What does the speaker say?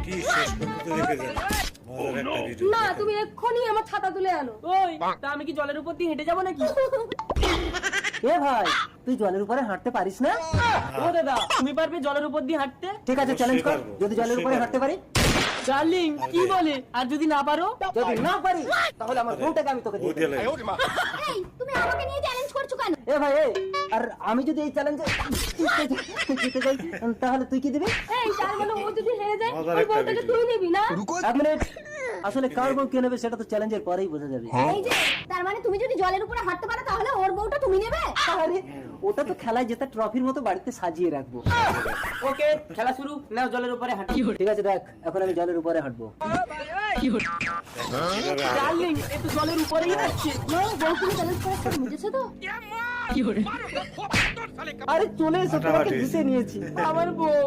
কি শেষ পর্যন্ত রেখে যাবে মজার একটা ভিডিও না তুমি এক্ষুনি আমার ছাতা তুলে আনো। ওই তা আমি কি জলের উপর দিয়ে হেঁটে যাবো নাকি? এ ভাই তুই জলের উপরে হাঁটতে পারিস না? ও দাদা তুমি পারবে জলের উপর দিয়ে হাঁটতে? ঠিক আছে চ্যালেঞ্জ কর, পারবো, যদি জলের উপরে অবশ্যই হাঁটতে পারি। ডার্লিং কি বলে? আর যদি না পারো? যদি না পারি তাহলে আমার বউটাকে আমি তোকে দিয়ে দেব। এই তুমি আমাকে নিয়ে চ্যালেঞ্জ করছো কেন? এ ভাই এই, আর আমি যদি এই চ্যালেঞ্জে জিতে যাই তাহলে তুই কি দিবি? এই তার মানে ও যদি হেরে যায় মজার ওই একটা বউটাকে ভিডিও। তুই নিবি না? এক মিনিট, আসলে কার বউ কে নেবে সেটা তো চ্যালেঞ্জের পরেই বোঝা যাবে। এই যে তার মানে তুমি যদি জলের উপরে হাঁটতে পারো তাহলে ওর বউটা তুমি নেবে? আরে ওটা তো খেলায় জেতা ট্রফির মতো বাড়িতে সাজিয়ে রাখবো। ওকে খেলা শুরু, নাও জলের উপরে হাঁটো। ঠিক আছে দেখ, এখন আমি জলের উপরে হাঁটবো। ডার্লিং এ তো জলের উপরেই হাঁটছে। না বউ তুমি চ্যালেঞ্জ করার সাথে মিটেছে তো? আরে চলে এসো, তোমাকে হাঁটাহাঁটি। জিতে নিয়েছি। আমার বউ